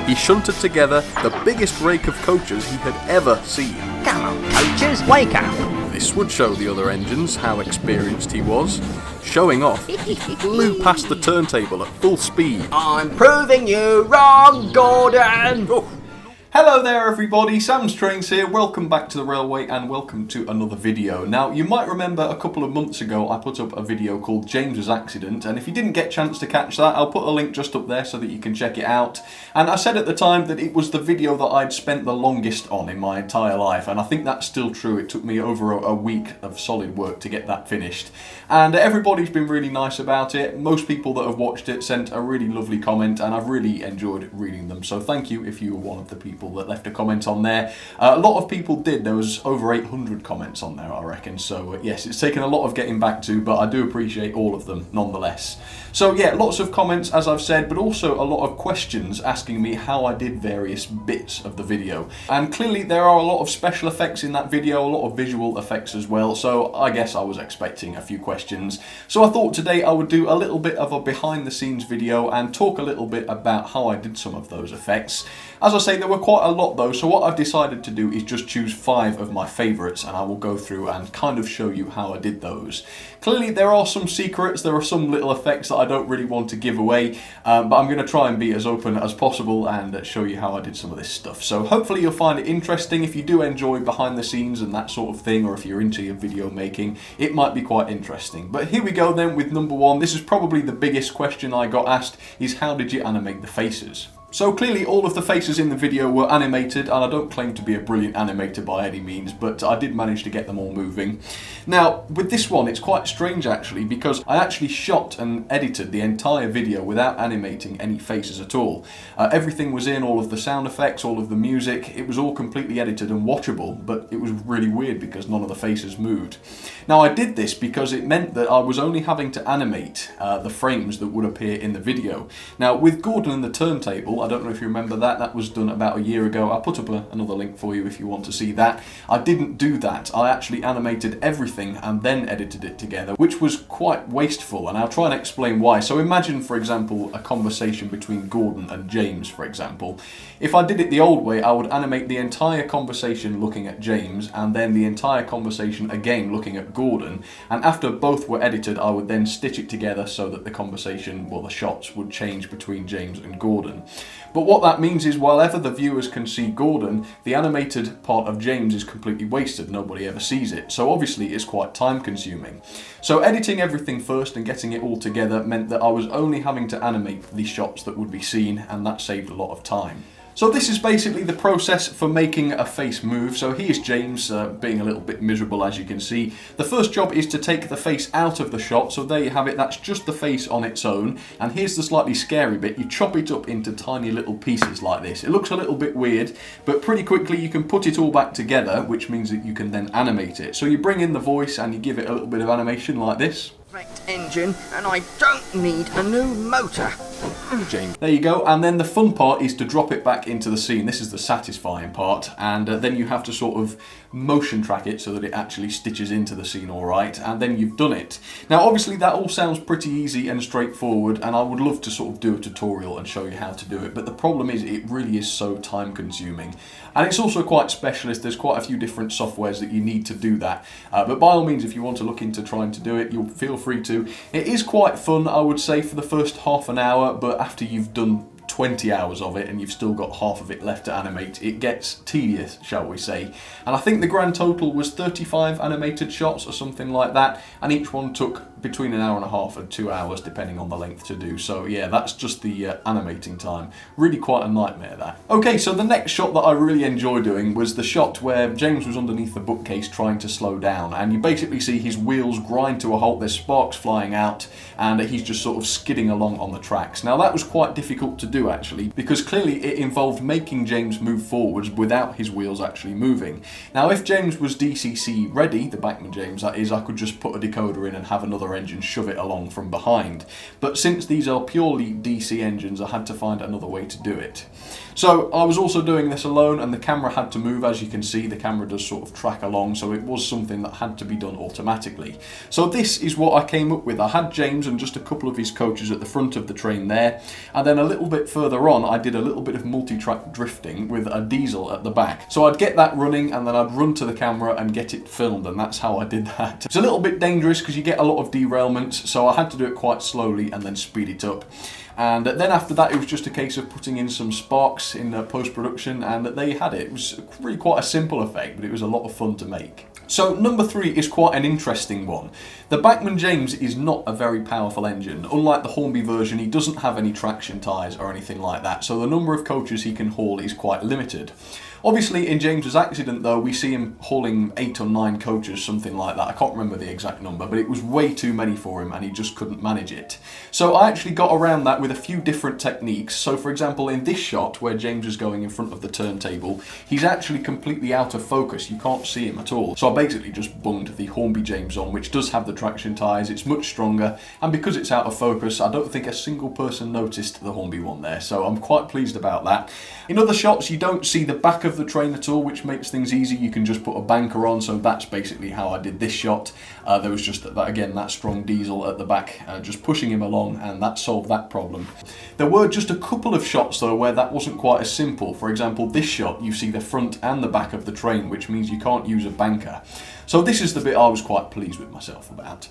he shunted together the biggest rake of coaches he had ever seen. Come on, coaches, wake up! This would show the other engines how experienced he was. Showing off, he flew past the turntable at full speed. I'm proving you wrong, Gordon! Oh. Hello there everybody, Sam's Trains here, welcome back to the railway and welcome to another video. Now you might remember a couple of months ago I put up a video called James's Accident, and if you didn't get a chance to catch that, I'll put a link just up there so that you can check it out. And I said at the time that it was the video that I'd spent the longest on in my entire life, and I think that's still true. It took me over a week of solid work to get that finished. And everybody's been really nice about it. Most people that have watched it sent a really lovely comment, and I've really enjoyed reading them, so thank you if you were one of the people that left a comment on there. A lot of people did. There was over 800 comments on there, I reckon, so yes, it's taken a lot of getting back to, but I do appreciate all of them nonetheless. So yeah, lots of comments as I've said, but also a lot of questions asking me how I did various bits of the video. And clearly there are a lot of special effects in that video, a lot of visual effects as well, so I guess I was expecting a few questions. So I thought today I would do a little bit of a behind the scenes video and talk a little bit about how I did some of those effects. As I say, there were quite a lot though, so what I've decided to do is just choose 5 of my favourites, and I will go through and kind of show you how I did those. Clearly there are some secrets, there are some little effects that I don't really want to give away, but I'm going to try and be as open as possible and show you how I did some of this stuff. So hopefully you'll find it interesting. If you do enjoy behind the scenes and that sort of thing, or if you're into your video making, it might be quite interesting. But here we go then with number 1. This is probably the biggest question I got asked, is how did you animate the faces? So clearly all of the faces in the video were animated, and I don't claim to be a brilliant animator by any means, but I did manage to get them all moving. Now with this one it's quite strange actually, because I actually shot and edited the entire video without animating any faces at all. Everything was in, all of the sound effects, all of the music, it was all completely edited and watchable, but it was really weird because none of the faces moved. Now I did this because it meant that I was only having to animate the frames that would appear in the video. Now with Gordon and the turntable, I don't know if you remember that, that was done about a year ago. I'll put up another link for you if you want to see that. I didn't do that. I actually animated everything and then edited it together, which was quite wasteful, and I'll try and explain why. So imagine, for example, a conversation between Gordon and James, for example. If I did it the old way, I would animate the entire conversation looking at James, and then the entire conversation again looking at Gordon, and after both were edited, I would then stitch it together so that the conversation, well, the shots would change between James and Gordon. But what that means is, while ever the viewers can see Gordon, the animated part of James is completely wasted. Nobody ever sees it. So obviously it's quite time consuming. So editing everything first and getting it all together meant that I was only having to animate the shots that would be seen, and that saved a lot of time. So this is basically the process for making a face move. So here's James being a little bit miserable, as you can see. The first job is to take the face out of the shot. So there you have it, that's just the face on its own. And here's the slightly scary bit. You chop it up into tiny little pieces like this. It looks a little bit weird, but pretty quickly you can put it all back together, which means that you can then animate it. So you bring in the voice and you give it a little bit of animation like this. Engine, and I don't need a new motor. James. There you go, and then the fun part is to drop it back into the scene. This is the satisfying part, and then you have to sort of motion track it so that it actually stitches into the scene alright, and then you've done it. Now obviously that all sounds pretty easy and straightforward, and I would love to sort of do a tutorial and show you how to do it, but the problem is it really is so time consuming, and it's also quite specialist. There's quite a few different softwares that you need to do that, but by all means, if you want to look into trying to do it, you'll feel free to. It is quite fun, I would say, for the first half an hour, but after you've done 20 hours of it and you've still got half of it left to animate, it gets tedious, shall we say. And I think the grand total was 35 animated shots or something like that, and each one took between an hour and a half and 2 hours depending on the length to do. So yeah, that's just the animating time. Really quite a nightmare, that. Okay, so the next shot that I really enjoy doing was the shot where James was underneath the bookcase trying to slow down, and you basically see his wheels grind to a halt, there's sparks flying out, and he's just sort of skidding along on the tracks. Now that was quite difficult to do actually, because clearly it involved making James move forwards without his wheels actually moving. Now if James was DCC ready, the Bachmann James that is, I could just put a decoder in and have another engine shove it along from behind. But since these are purely DC engines, I had to find another way to do it. So I was also doing this alone, and the camera had to move. As you can see, the camera does sort of track along, so it was something that had to be done automatically. So this is what I came up with. I had James and just a couple of his coaches at the front of the train there, and then a little bit further on, I did a little bit of multi-track drifting with a diesel at the back. So I'd get that running and then I'd run to the camera and get it filmed, and that's how I did that. It's a little bit dangerous because you get a lot of derailments, so I had to do it quite slowly and then speed it up. And then after that, it was just a case of putting in some sparks in post-production, and there you had it. It was really quite a simple effect, but it was a lot of fun to make. So number 3 is quite an interesting one. The Bachmann James is not a very powerful engine. Unlike the Hornby version, he doesn't have any traction tyres or anything like that, so the number of coaches he can haul is quite limited. Obviously, in James's accident, though, we see him hauling 8 or 9 coaches, something like that. I can't remember the exact number, but it was way too many for him, and he just couldn't manage it. So I actually got around that with a few different techniques. So, for example, in this shot, where James is going in front of the turntable, he's actually completely out of focus. You can't see him at all. So I basically just bunged the Hornby James on, which does have the traction tyres. It's much stronger, and because it's out of focus, I don't think a single person noticed the Hornby one there. So I'm quite pleased about that. In other shots, you don't see the back of the train at all, which makes things easy. You can just put a banker on, so that's basically how I did this shot. There was just that strong diesel at the back, just pushing him along, and that solved that problem. There were just a couple of shots though where that wasn't quite as simple. For example, this shot, you see the front and the back of the train, which means you can't use a banker. So this is the bit I was quite pleased with myself about.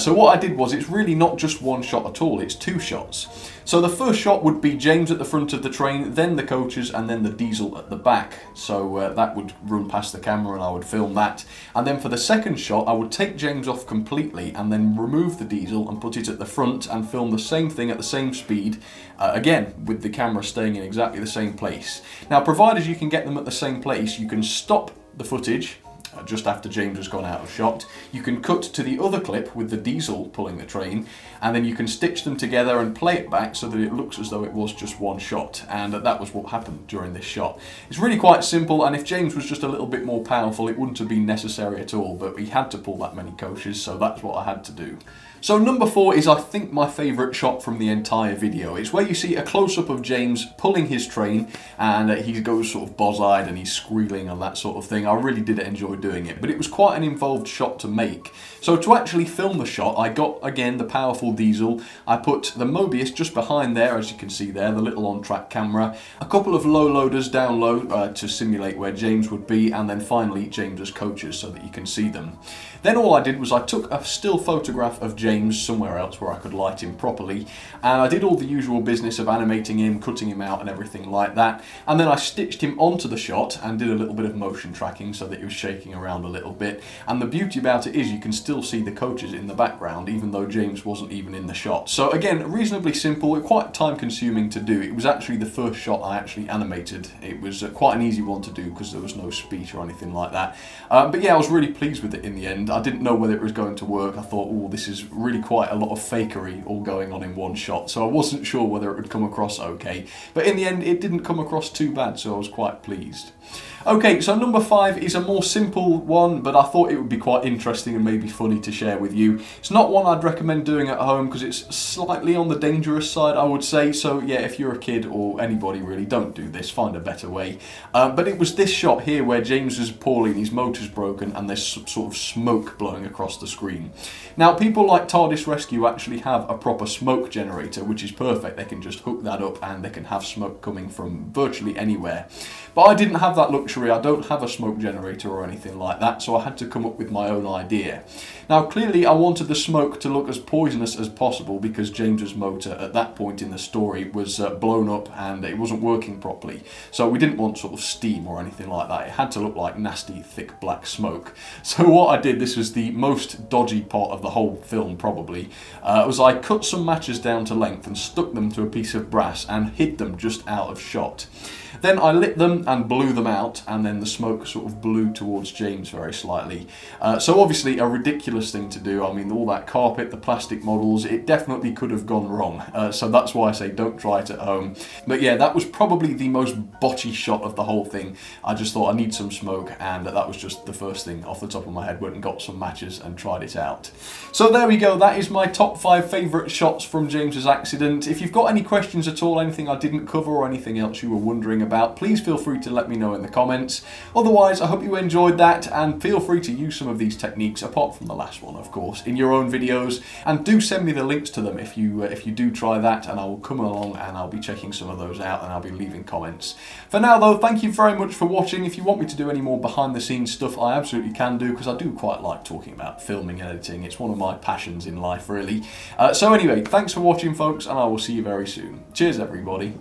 So what I did was, it's really not just one shot at all, it's 2 shots. So the first shot would be James at the front of the train, then the coaches, and then the diesel at the back. So that would run past the camera and I would film that. And then for the second shot, I would take James off completely and then remove the diesel and put it at the front and film the same thing at the same speed, again, with the camera staying in exactly the same place. Now, provided you can get them at the same place, you can stop the footage just after James has gone out of shot. You can cut to the other clip with the diesel pulling the train, and then you can stitch them together and play it back so that it looks as though it was just one shot, and that was what happened during this shot. It's really quite simple, and if James was just a little bit more powerful, it wouldn't have been necessary at all, but he had to pull that many coaches, so that's what I had to do. So number 4 is, I think, my favourite shot from the entire video. It's where you see a close-up of James pulling his train, and he goes sort of boz-eyed and he's squealing and that sort of thing. I really did enjoy doing it, but it was quite an involved shot to make. So to actually film the shot, I got, again, the powerful diesel. I put the Mobius just behind there, as you can see there, the little on-track camera, a couple of low loaders down low to simulate where James would be, and then finally James's coaches so that you can see them. Then all I did was I took a still photograph of James somewhere else where I could light him properly, and I did all the usual business of animating him, cutting him out and everything like that, and then I stitched him onto the shot and did a little bit of motion tracking so that he was shaking around a little bit. And the beauty about it is you can still see the coaches in the background even though James wasn't even in the shot. So again, reasonably simple, quite time consuming to do. It was actually the first shot I actually animated. It was quite an easy one to do because there was no speech or anything like that. But yeah, I was really pleased with it in the end. I didn't know whether it was going to work. I thought, oh, this is really quite a lot of fakery all going on in one shot, so I wasn't sure whether it would come across okay. But in the end, it didn't come across too bad, so I was quite pleased. Okay, so number 5 is a more simple one, but I thought it would be quite interesting and maybe funny to share with you. It's not one I'd recommend doing at home because it's slightly on the dangerous side, I would say. So yeah, if you're a kid or anybody really, don't do this, find a better way. But it was this shot here where James is poorly, his motor's broken, and there's some sort of smoke blowing across the screen. Now, people like TARDIS Rescue actually have a proper smoke generator, which is perfect. They can just hook that up and they can have smoke coming from virtually anywhere. But I didn't have that luxury. I don't have a smoke generator or anything like that, so I had to come up with my own idea. Now, clearly I wanted the smoke to look as poisonous as possible because James's motor at that point in the story was blown up and it wasn't working properly. So we didn't want sort of steam or anything like that. It had to look like nasty, thick black smoke. So what I did, this was the most dodgy part of the whole film probably, was I cut some matches down to length and stuck them to a piece of brass and hid them just out of shot. Then I lit them and blew them out, and then the smoke sort of blew towards James very slightly. So obviously a ridiculous thing to do. I mean, all that carpet, the plastic models, it definitely could have gone wrong. So that's why I say don't try it at home. But yeah, that was probably the most botchy shot of the whole thing. I just thought I need some smoke, and that was just the first thing off the top of my head. Went and got some matches and tried it out. So there we go. That is my top 5 favourite shots from James's accident. If you've got any questions at all, anything I didn't cover or anything else you were wondering about, please feel free to let me know in the comments. Otherwise, I hope you enjoyed that, and feel free to use some of these techniques, apart from the last one, of course, in your own videos, and do send me the links to them if you do try that, and I will come along and I'll be checking some of those out, and I'll be leaving comments. For now though, thank you very much for watching. If you want me to do any more behind the scenes stuff, I absolutely can do, because I do quite like talking about filming and editing. It's one of my passions in life, really. So anyway, thanks for watching folks, and I will see you very soon. Cheers everybody.